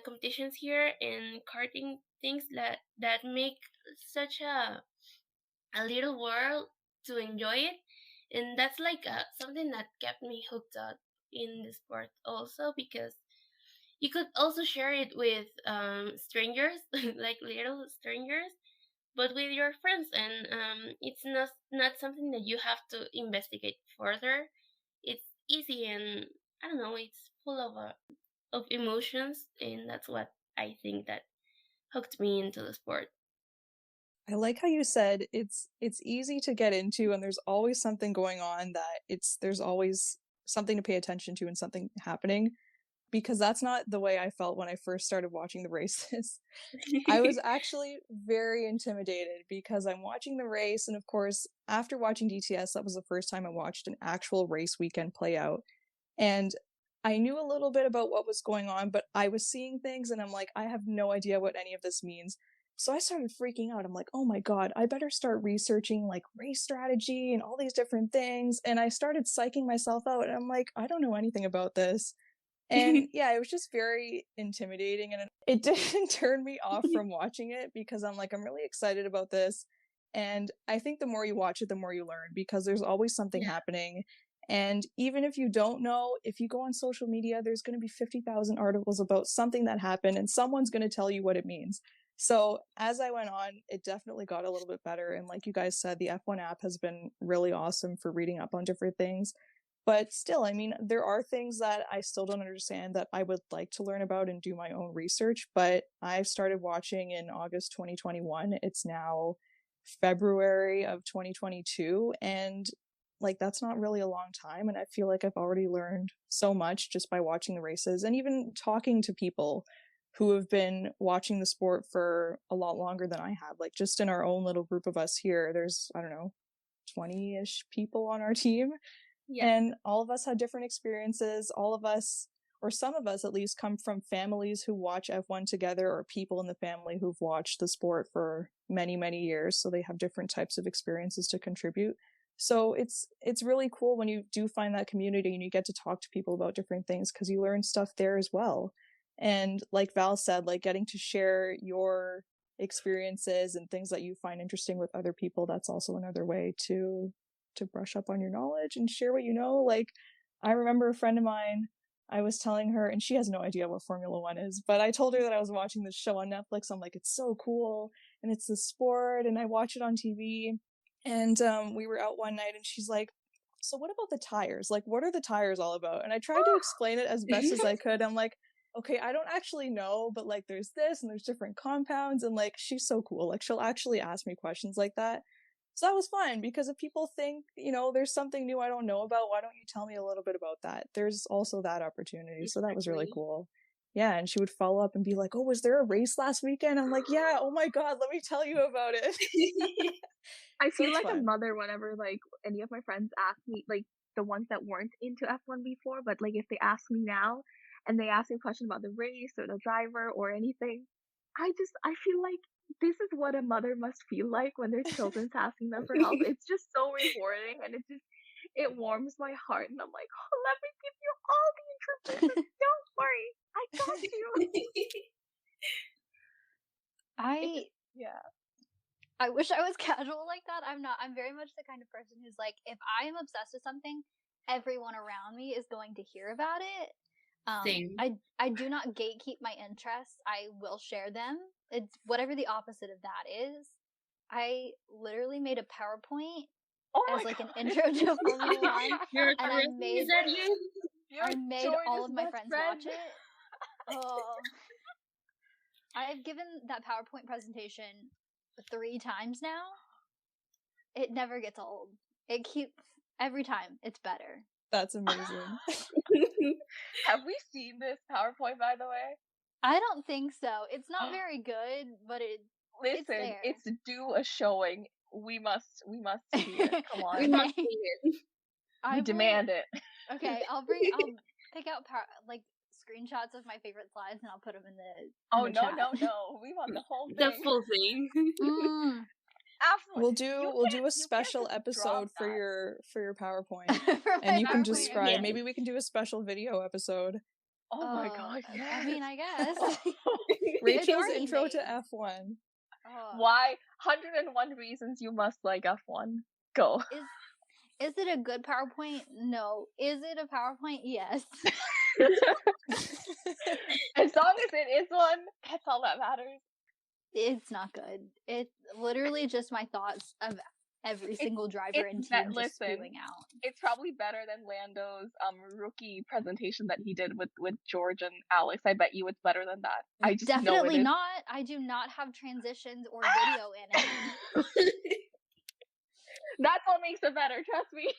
Speaker 4: competitions here and karting things that make such a little world to enjoy it. And that's like something that kept me hooked up in the sport also, because you could also share it with strangers, like little strangers, but with your friends. And it's not something that you have to investigate further. It's easy, and I don't know, it's full of emotions, and that's what I think that hooked me into the sport.
Speaker 2: I like how you said it's easy to get into and there's always something going on that there's always something to pay attention to and something happening, because that's not the way I felt when I first started watching the races. I was actually very intimidated because I'm watching the race, and of course, after watching DTS, that was the first time I watched an actual race weekend play out. And I knew a little bit about what was going on, but I was seeing things and I'm like, I have no idea what any of this means. So I started freaking out. I'm like, oh my God, I better start researching like race strategy and all these different things. And I started psyching myself out and I'm like, I don't know anything about this. And yeah, it was just very intimidating and it didn't turn me off from watching it because I'm like, I'm really excited about this. And I think the more you watch it, the more you learn because there's always something happening. And even if you don't know, if you go on social media, there's going to be 50,000 articles about something that happened and someone's going to tell you what it means. So as I went on, it definitely got a little bit better. And like you guys said, the F1 app has been really awesome for reading up on different things. But still, I mean, there are things that I still don't understand that I would like to learn about and do my own research. But I've started watching in August 2021. It's now February of 2022. And like, that's not really a long time. And I feel like I've already learned so much just by watching the races and even talking to people who have been watching the sport for a lot longer than I have. Like, just in our own little group of us here, there's, I don't know, 20-ish people on our team. Yeah. And all of us had different experiences. All of us, or some of us at least, come from families who watch F1 together or people in the family who've watched the sport for many, many years. So they have different types of experiences to contribute. So it's really cool when you do find that community and you get to talk to people about different things because you learn stuff there as well. And like Val said, like getting to share your experiences and things that you find interesting with other people, that's also another way to brush up on your knowledge and share what you know. Like, I remember a friend of mine, I was telling her, and she has no idea what Formula One is, but I told her that I was watching this show on Netflix. I'm like, it's so cool, and it's the sport, and I watch it on TV. And we were out one night, and she's like, so what about the tires? Like, what are the tires all about? And I tried to explain it as best as I could. I'm like, okay, I don't actually know, but like there's this and there's different compounds, and like she's so cool. Like, she'll actually ask me questions like that. So that was fun because if people think, you know, there's something new I don't know about, why don't you tell me a little bit about that? There's also that opportunity. So that was really cool. Yeah, and she would follow up and be like, oh, was there a race last weekend? I'm like, yeah, oh my God, let me tell you about it.
Speaker 1: I feel like a mother whenever like any of my friends ask me, like the ones that weren't into F1 before, but like if they ask me now and they ask me a question about the race or the driver or anything, I feel like this is what a mother must feel like when their children's asking them for help. It's just so rewarding and it warms my heart and I'm like, oh, let me give you all the information. Don't worry. I got you.
Speaker 3: I wish I was casual like that. I'm not. I'm very much the kind of person who's like, if I am obsessed with something, everyone around me is going to hear about it.
Speaker 4: Same.
Speaker 3: I do not gatekeep my interests. I will share them. It's whatever the opposite of that is. I literally made a PowerPoint as like an intro to Formula One, and I made all of my friends watch it. Oh, I've given that PowerPoint presentation 3 times now. It never gets old. It keeps every time. It's better.
Speaker 2: That's amazing.
Speaker 1: Have we seen this PowerPoint, by the way?
Speaker 3: I don't think so. It's not very good, but
Speaker 1: it's due a showing. We must see it. Come on.
Speaker 4: We must see it.
Speaker 1: We demand it.
Speaker 3: Okay, I'll pick out like screenshots of my favorite slides and I'll put them in the chat.
Speaker 1: No. We want the whole thing.
Speaker 4: The full thing.
Speaker 1: Absolutely.
Speaker 2: We'll do a special episode for your PowerPoint. And you can describe. Yeah. Maybe we can do a special video episode.
Speaker 1: Oh my God, yes.
Speaker 3: I mean, I guess.
Speaker 2: Rachel's intro to F1.
Speaker 1: Why? 101 reasons you must like F1. Go.
Speaker 3: Is it a good PowerPoint? No. Is it a PowerPoint? Yes.
Speaker 1: As long as it is one, that's all that matters.
Speaker 3: It's not good. It's literally just my thoughts of every single driver and team just spewing out.
Speaker 1: It's probably better than Lando's rookie presentation that he did with George and Alex. I bet you it's better than that. I just
Speaker 3: Definitely
Speaker 1: know it
Speaker 3: not. I do not have transitions or video in it.
Speaker 1: That's what makes it better, trust me.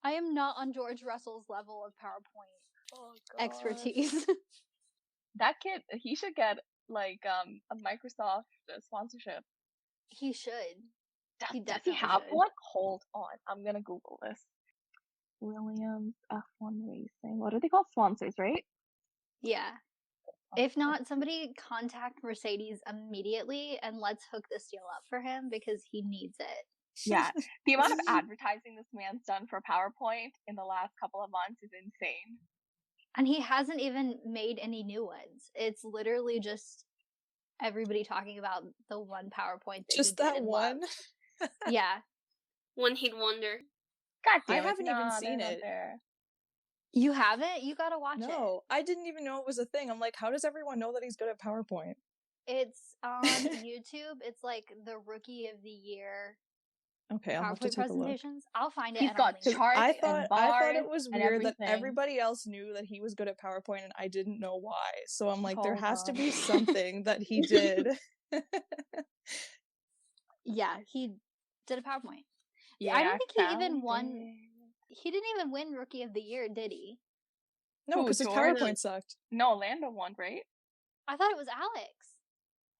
Speaker 3: I am not on George Russell's level of PowerPoint expertise.
Speaker 1: That kid, he should get like a Microsoft sponsorship.
Speaker 3: He should.
Speaker 1: Does he have one? Hold on, I'm gonna Google this. Williams F1 Racing. What are they called? Sponsors, right?
Speaker 3: Yeah. If not, somebody contact Mercedes immediately and let's hook this deal up for him because he needs it.
Speaker 1: Yeah. The amount of advertising this man's done for PowerPoint in the last couple of months is insane.
Speaker 3: And he hasn't even made any new ones. It's literally just everybody talking about the one PowerPoint that
Speaker 2: just that one.
Speaker 3: Yeah.
Speaker 4: One hit wonder.
Speaker 1: God damn
Speaker 2: I haven't even seen it.
Speaker 3: You haven't? You gotta watch it.
Speaker 2: No, I didn't even know it was a thing. I'm like, how does everyone know that he's good at PowerPoint?
Speaker 3: It's on YouTube. It's like the Rookie of the Year.
Speaker 2: Okay, I'll have to take a look.
Speaker 3: I'll find it.
Speaker 1: He's got charts
Speaker 2: I thought it was weird that
Speaker 1: everything.
Speaker 2: everybody else knew that he was good at PowerPoint and I didn't know why. So I'm like, there has to be something that he did.
Speaker 3: Yeah, he did a PowerPoint.
Speaker 1: Yeah,
Speaker 3: I don't think he even won. He didn't even win Rookie of the Year, did he?
Speaker 2: No, because his PowerPoint sucked.
Speaker 1: No, Lando won, right?
Speaker 3: I thought it was Alex.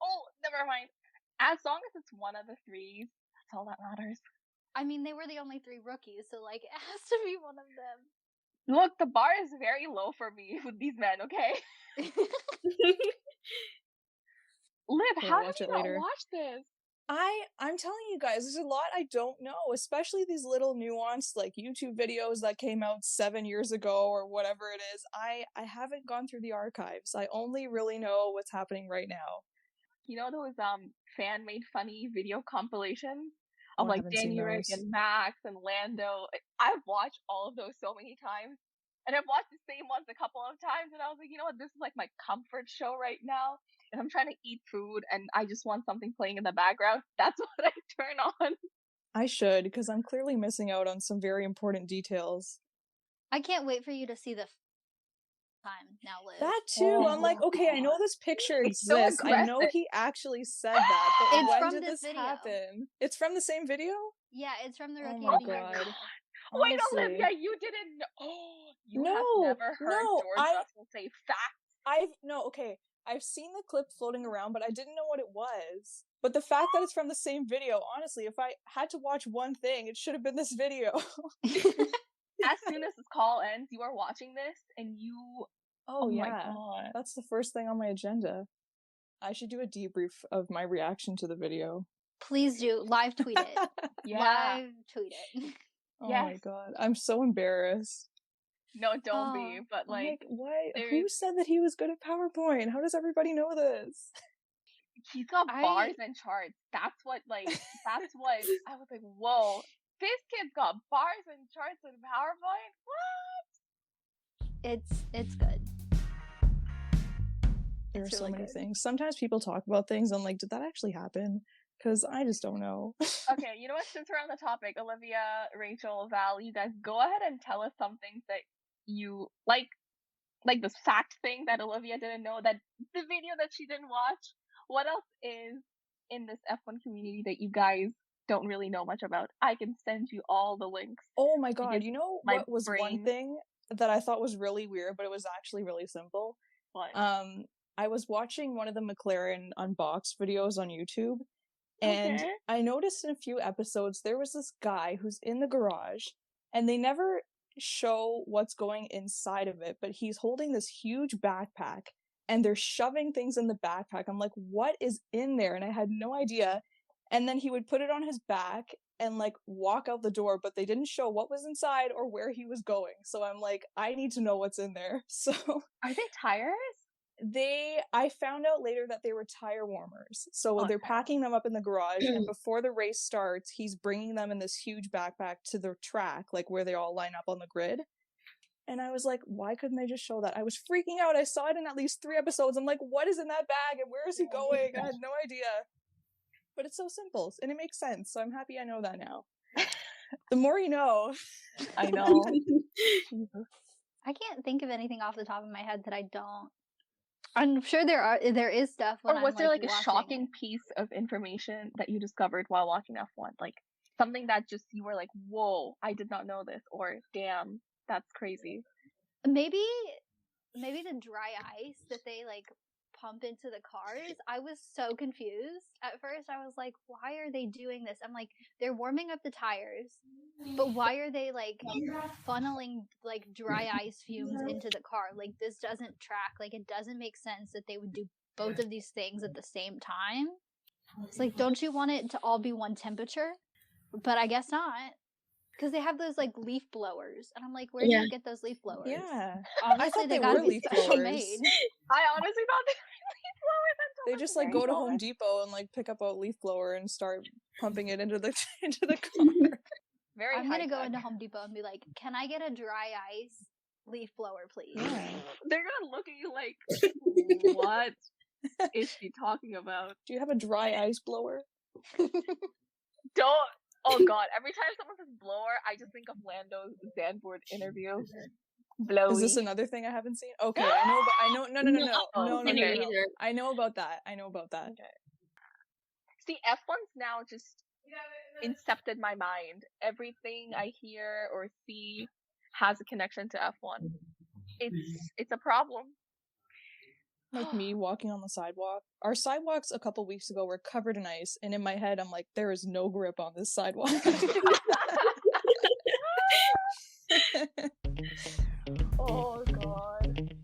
Speaker 1: Oh, never mind. As long as it's one of the threes, that's all that matters.
Speaker 3: I mean, they were the only three rookies, so like it has to be one of them.
Speaker 1: Look, the bar is very low for me with these men, okay? Liv, how did you not watch this?
Speaker 2: I'm telling you guys, there's a lot I don't know, especially these little nuanced like YouTube videos that came out 7 years ago or whatever it is. I haven't gone through the archives. I only really know what's happening right now.
Speaker 1: You know those fan made funny video compilations of like Danny Rick and Max and Lando? I've watched all of those so many times. And I've watched the same ones a couple of times, and I was like, you know what, this is like my comfort show right now. And I'm trying to eat food, and I just want something playing in the background. That's what I turn on.
Speaker 2: I should, because I'm clearly missing out on some very important details.
Speaker 3: I can't wait for you to see the time now, Liv.
Speaker 2: That too. I'm like, okay, I know this picture exists. So I know he actually said that, but when did this happen? It's from the same video?
Speaker 3: Yeah, it's from the Rookie of the Year.
Speaker 1: Wait, Olivia, you didn't know. Oh, you have never heard George Russell say facts?
Speaker 2: I've seen the clip floating around, but I didn't know what it was. But the fact that it's from the same video, honestly, if I had to watch one thing, it should have been this video.
Speaker 1: As soon as this call ends, you are watching this, and you...
Speaker 2: Oh yeah, my God. That's the first thing on my agenda. I should do a debrief of my reaction to the video.
Speaker 3: Please do. Live tweet it. Live tweet it.
Speaker 2: Oh my God. I'm so embarrassed.
Speaker 1: No, don't be. But like
Speaker 2: why? Who said that he was good at PowerPoint? How does everybody know this?
Speaker 1: He's got bars and charts. That's what I was like, whoa. This kid's got bars and charts in PowerPoint? What?
Speaker 3: It's good.
Speaker 2: There are so many things. Sometimes people talk about things and I'm like, did that actually happen? Because I just don't know.
Speaker 1: Okay, you know what? Since we're on the topic, Olivia, Rachel, Val, you guys go ahead and tell us some things that you like this fact thing that Olivia didn't know, that the video that she didn't watch. What else is in this F1 community that you guys don't really know much about? I can send you all the links.
Speaker 2: Oh my God, you know what was one thing that I thought was really weird, but it was actually really simple?
Speaker 1: What?
Speaker 2: I was watching one of the McLaren unboxed videos on YouTube, and I noticed in a few episodes there was this guy who's in the garage, and they never show what's going inside of it, but he's holding this huge backpack, and they're shoving things in the backpack. I'm like, what is in there? And I had no idea. And then he would put it on his back and like walk out the door, but they didn't show what was inside or where he was going. So I'm like, I need to know what's in there. So
Speaker 1: are they tires?
Speaker 2: I found out later that they were tire warmers. So they're packing them up in the garage, and before the race starts, he's bringing them in this huge backpack to the track, like where they all line up on the grid. And I was like, why couldn't they just show that? I was freaking out. I saw it in at least 3 episodes. I'm like, what is in that bag and where is he going? I had no idea. But it's so simple, and it makes sense, so I'm happy I know that now. The more you know.
Speaker 1: I know.
Speaker 3: I can't think of anything off the top of my head that I don't. I'm sure there is stuff when
Speaker 1: Or was
Speaker 3: I'm
Speaker 1: there like a
Speaker 3: watching
Speaker 1: shocking
Speaker 3: it.
Speaker 1: piece of information that you discovered while watching F1? Like something that just you were like, whoa, I did not know this, or damn, that's crazy.
Speaker 3: Maybe the dry ice that they like pump into the cars. I was so confused at first. I was like, why are they doing this? I'm like, they're warming up the tires, but why are they like funneling like dry ice fumes into the car? Like, this doesn't track. Like, it doesn't make sense that they would do both of these things at the same time. It's like, don't you want it to all be one temperature? But I guess not. Because they have those, like, leaf blowers. And I'm like, where do you get those leaf blowers?
Speaker 2: Yeah.
Speaker 3: Obviously, they gotta
Speaker 2: were
Speaker 3: be
Speaker 2: leaf
Speaker 3: special
Speaker 2: blowers.
Speaker 3: made.
Speaker 1: I honestly thought they were leaf blowers until
Speaker 2: They just, like, go to Home Depot and, like, pick up a leaf blower and start pumping it into the car.
Speaker 1: Very
Speaker 3: I'm gonna go
Speaker 1: high-tech.
Speaker 3: into Home Depot and be like, can I get a dry ice leaf blower, please?
Speaker 2: Yeah.
Speaker 1: They're gonna look at you like, what is she talking about?
Speaker 2: Do you have a dry ice blower?
Speaker 1: Don't. Oh god, every time someone says blower, I just think of Lando's Zanboard interview. Blowy.
Speaker 2: Is this another thing I haven't seen? Okay, no.
Speaker 1: Oh, okay.
Speaker 2: I know about that.
Speaker 1: Okay. See, F1's now just incepted my mind. Everything I hear or see has a connection to F1. It's a problem.
Speaker 2: Like me walking on the sidewalk. Our sidewalks a couple weeks ago were covered in ice, and in my head I'm like, there is no grip on this sidewalk.
Speaker 1: Oh god.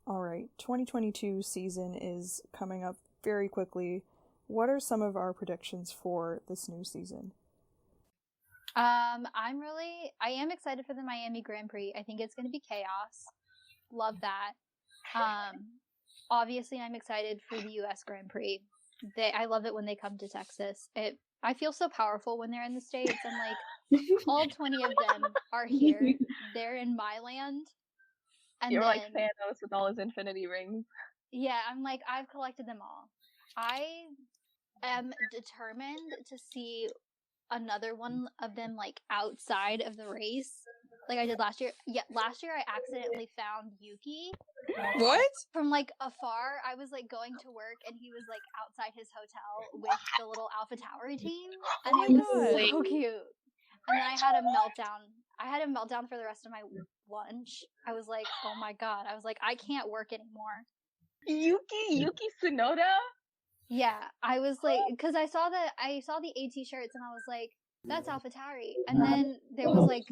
Speaker 2: Alright, 2022 season is coming up very quickly. What are some of our predictions for this new season?
Speaker 3: I am excited for the Miami Grand Prix. I think it's going to be chaos. Love that. Obviously I'm excited for the US Grand Prix. I love it when they come to Texas. I feel so powerful when they're in the States. I'm like, all 20 of them are here. They're in my land. And
Speaker 1: You're like Thanos with all his infinity rings.
Speaker 3: Yeah, I'm like, I've collected them all. I am determined to see another one of them like outside of the race, like I did last year. Yeah, last year I accidentally found Yuki.
Speaker 2: What?
Speaker 3: From like afar, I was like going to work and he was like outside his hotel with the little AlphaTauri team, and it was so cute. And then I had a meltdown for the rest of my lunch. I was like, oh my god. I was like, I can't work anymore.
Speaker 1: Yuki Tsunoda?
Speaker 3: Yeah, I was like, because I saw the AT shirts and I was like, that's AlphaTauri. And then there was like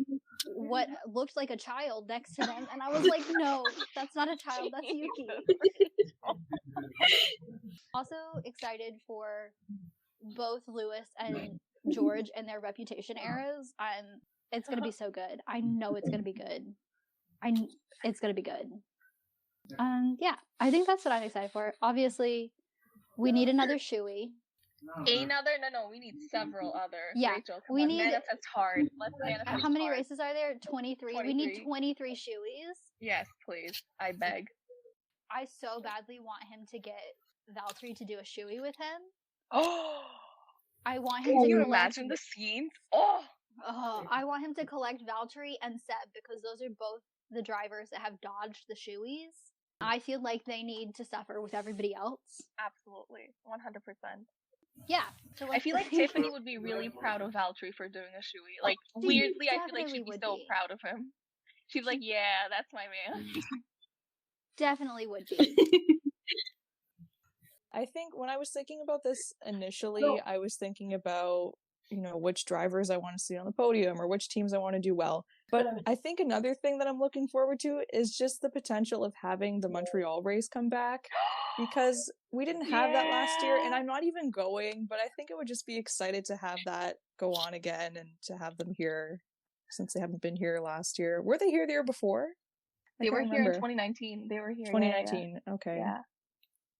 Speaker 3: what looked like a child next to them, and I was like, no, that's not a child, that's Yuki. Also excited for both Lewis and George and their reputation eras. It's gonna be so good. I know it's gonna be good. It's gonna be good. Yeah, I think that's what I'm excited for. Obviously, we need another shoey.
Speaker 1: Another? No, we need several others.
Speaker 3: Yeah,
Speaker 1: Rachel, come on, manifest hard. Let's manifest
Speaker 3: How many
Speaker 1: hard.
Speaker 3: races are there? 23. We need 23 shoeys.
Speaker 1: Yes, please. I beg.
Speaker 3: I so badly want him to get Valtteri to do a shoey with him.
Speaker 1: Oh!
Speaker 3: I want him
Speaker 1: Can
Speaker 3: to
Speaker 1: you imagine the scenes? Oh!
Speaker 3: I want him to collect Valtteri and Seb, because those are both the drivers that have dodged the shoeys. I feel like they need to suffer with everybody else.
Speaker 1: Absolutely. 100%.
Speaker 3: Yeah.
Speaker 1: So I feel like Tiffany would be really proud of Valtteri for doing a shoey. Like, weirdly, I feel like she'd be so proud of him. She's like, yeah, that's my man.
Speaker 3: Definitely would be.
Speaker 2: I think when I was thinking about this initially, I was thinking about, which drivers I want to see on the podium or which teams I want to do well. But I think another thing that I'm looking forward to is just the potential of having the Montreal race come back, because we didn't have that last year, and I'm not even going, but I think it would just be excited to have that go on again and to have them here, since they haven't been here last year. Were they here the year before?
Speaker 1: They were here in 2019. They were here
Speaker 2: 2019.
Speaker 1: Yeah.
Speaker 2: Okay.
Speaker 1: Yeah.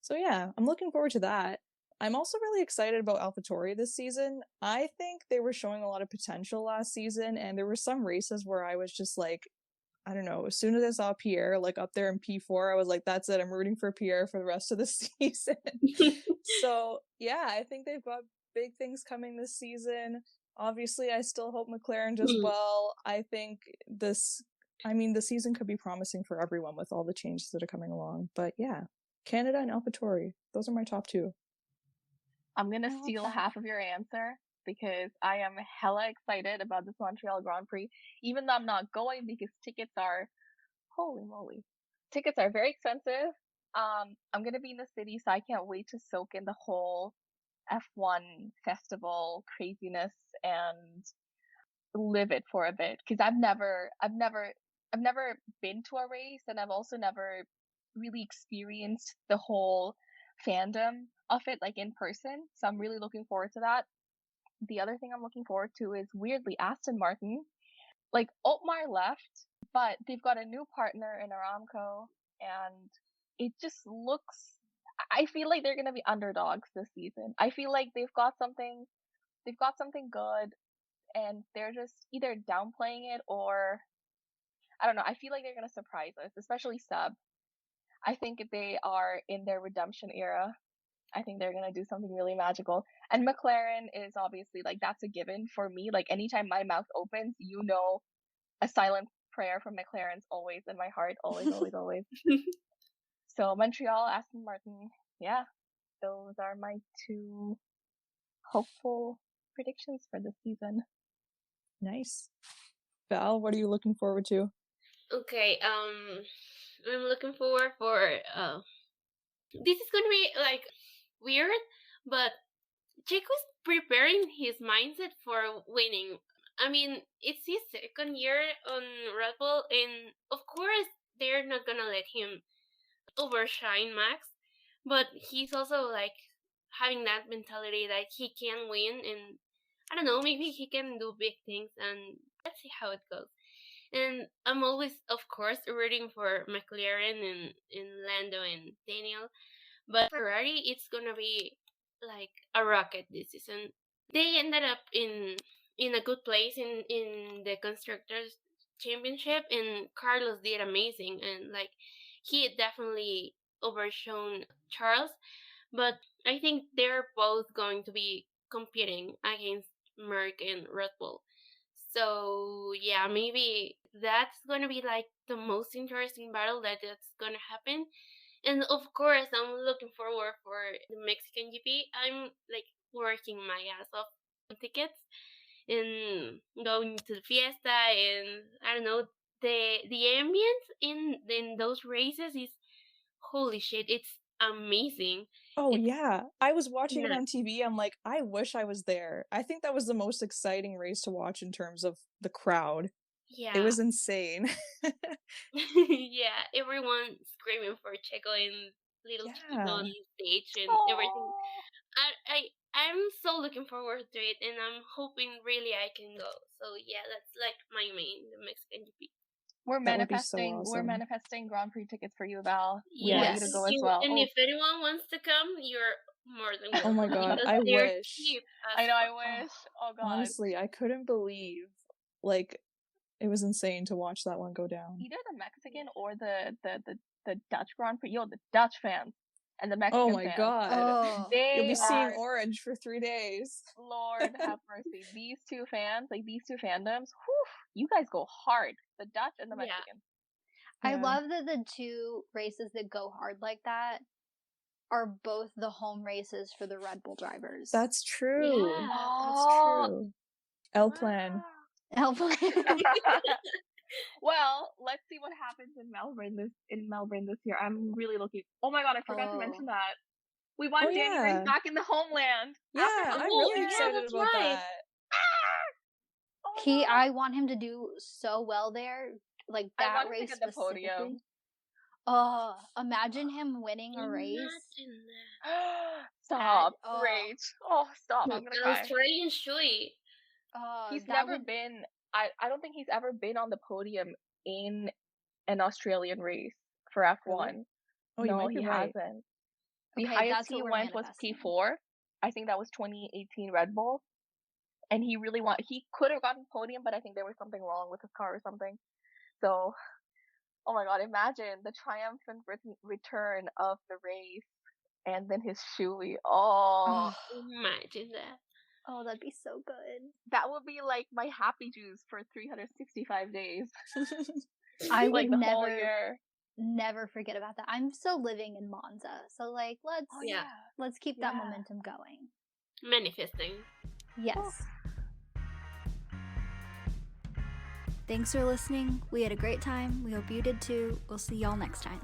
Speaker 2: So yeah, I'm looking forward to that. I'm also really excited about AlphaTauri this season. I think they were showing a lot of potential last season, and there were some races where I was just like, I don't know, as soon as I saw Pierre like up there in P4, I was like, that's it. I'm rooting for Pierre for the rest of the season. So yeah, I think they've got big things coming this season. Obviously, I still hope McLaren does well. I think the season could be promising for everyone with all the changes that are coming along. But yeah, Canada and AlphaTauri, those are my top two.
Speaker 1: I'm gonna steal half of your answer because I am hella excited about this Montreal Grand Prix, even though I'm not going because tickets are, holy moly, tickets are very expensive. I'm gonna be in the city, so I can't wait to soak in the whole F1 festival craziness and live it for a bit. Because I've never been to a race, and I've also never really experienced the whole fandom of it, like in person. So I'm really looking forward to that. The other thing I'm looking forward to is weirdly Aston Martin. Like Otmar left, but they've got a new partner in Aramco, and it just looks. I feel like they're gonna be underdogs this season. I feel like they've got something good, and they're just either downplaying it or I don't know. I feel like they're gonna surprise us, especially Seb. I think they are in their redemption era. I think they're gonna do something really magical. And McLaren is obviously like that's a given for me. Like anytime my mouth opens, a silent prayer from McLaren's always in my heart, always, always, always. So Montreal, Aston Martin, yeah, those are my two hopeful predictions for this season.
Speaker 2: Nice. Val, what are you looking forward to?
Speaker 4: Okay, I'm looking forward for this is gonna be like weird, but Checo's preparing his mindset for winning. I mean, it's his second year on Red Bull, and of course they're not gonna let him overshine Max, but he's also like having that mentality that he can win, and I don't know, maybe he can do big things, and let's see how it goes. And I'm always, of course, rooting for McLaren and Lando and Daniel, but Ferrari, it's gonna be like a rocket this season. They ended up in a good place in the constructors championship, and Carlos did amazing, and like he definitely overshone Charles. But I think they're both going to be competing against Merck and Red Bull. So yeah, maybe that's gonna be like the most interesting battle that's gonna happen. And of course, I'm looking forward for the Mexican GP. I'm like working my ass off on tickets and going to the fiesta, and I don't know, the ambience in those races is holy shit. It's amazing.
Speaker 2: Oh
Speaker 4: It's
Speaker 2: yeah, I was watching it
Speaker 4: nuts.
Speaker 2: on TV. I'm like, I wish I was there. I think that was the most exciting race to watch in terms of the crowd. It
Speaker 4: Yeah.
Speaker 2: was insane.
Speaker 4: Yeah, everyone screaming for Checo and little Chiquito
Speaker 2: Yeah.
Speaker 4: on stage and everything.
Speaker 1: Oh,
Speaker 4: I'm so looking forward to it, and I'm hoping really I can go. So yeah, that's like my main, the Mexican GP.
Speaker 2: That would be so
Speaker 1: we're
Speaker 2: awesome.
Speaker 1: manifesting Grand Prix tickets for you, Val. We want you to
Speaker 2: Yes.
Speaker 1: go as well.
Speaker 4: And
Speaker 1: Oh,
Speaker 4: if anyone wants to come, you're more than
Speaker 2: Oh my
Speaker 4: welcome
Speaker 2: god,
Speaker 4: because
Speaker 2: I
Speaker 4: they're
Speaker 2: wish.
Speaker 4: cheap
Speaker 1: I
Speaker 4: as
Speaker 1: know, I
Speaker 4: fuck.
Speaker 1: wish. Oh god.
Speaker 2: Honestly, I couldn't believe like it was insane to watch that one go down.
Speaker 1: Either the Mexican or the Dutch Grand Prix. Yo, the Dutch fans and the Mexican
Speaker 2: Oh my
Speaker 1: fans.
Speaker 2: god.
Speaker 3: Oh,
Speaker 2: You'll
Speaker 1: They
Speaker 2: be seeing
Speaker 1: are,
Speaker 2: orange for 3 days.
Speaker 1: Lord have mercy. These two fans, like these two fandoms, whew, you guys go hard. The Dutch and the
Speaker 4: Yeah.
Speaker 1: Mexican.
Speaker 3: I
Speaker 2: Yeah.
Speaker 3: love that the two races that go hard like that are both the home races for the Red Bull drivers.
Speaker 2: That's true.
Speaker 4: Yeah.
Speaker 2: That's
Speaker 1: Oh,
Speaker 2: true. L plan.
Speaker 3: Helpfully.
Speaker 1: well, let's see what happens in Melbourne this year. I'm really looking. Oh my god, I forgot to mention that. We want
Speaker 2: Oh,
Speaker 1: Danny
Speaker 2: yeah.
Speaker 1: Rink back in the homeland.
Speaker 2: Yeah,
Speaker 1: After
Speaker 2: I'm
Speaker 4: Oh,
Speaker 2: really
Speaker 4: yeah,
Speaker 2: excited
Speaker 4: that's
Speaker 2: about
Speaker 4: right.
Speaker 2: that.
Speaker 1: Oh my god.
Speaker 3: I want him to do so well there. Like
Speaker 1: I
Speaker 3: that
Speaker 1: want him to
Speaker 3: race
Speaker 1: get the
Speaker 3: specifically.
Speaker 1: podium.
Speaker 3: Oh, imagine him winning a race.
Speaker 4: Imagine that.
Speaker 1: Stop.
Speaker 3: Oh.
Speaker 1: Rage. Oh, stop. I'm gonna cry.
Speaker 4: Australian Shui.
Speaker 1: He's
Speaker 3: that
Speaker 1: never
Speaker 3: would
Speaker 1: been. I don't think he's ever been on the podium in an Australian race for F1.
Speaker 3: Really?
Speaker 2: Oh, you
Speaker 1: No,
Speaker 2: might be
Speaker 1: he
Speaker 2: right.
Speaker 1: hasn't. The
Speaker 3: Okay,
Speaker 1: highest
Speaker 3: that's
Speaker 1: he
Speaker 3: what we're
Speaker 1: went was
Speaker 3: manifesting.
Speaker 1: P4. I think that was 2018 Red Bull. And he really he could have gotten podium, but I think there was something wrong with his car or something. So Oh my god, imagine the triumphant return of the race and then his shoey. Oh,
Speaker 3: Oh,
Speaker 4: Imagine that.
Speaker 3: oh, that'd be so good.
Speaker 1: that would be like my happy juice for 365 days.
Speaker 3: I
Speaker 1: Like
Speaker 3: would
Speaker 1: the whole year.
Speaker 3: never forget about that. I'm still living in Monza, so like
Speaker 1: Oh
Speaker 4: Yeah.
Speaker 3: let's keep that
Speaker 1: Yeah.
Speaker 3: momentum going.
Speaker 4: Manifesting.
Speaker 3: Yes. Thanks for listening. We had a great time. We hope you did too. We'll see y'all next time.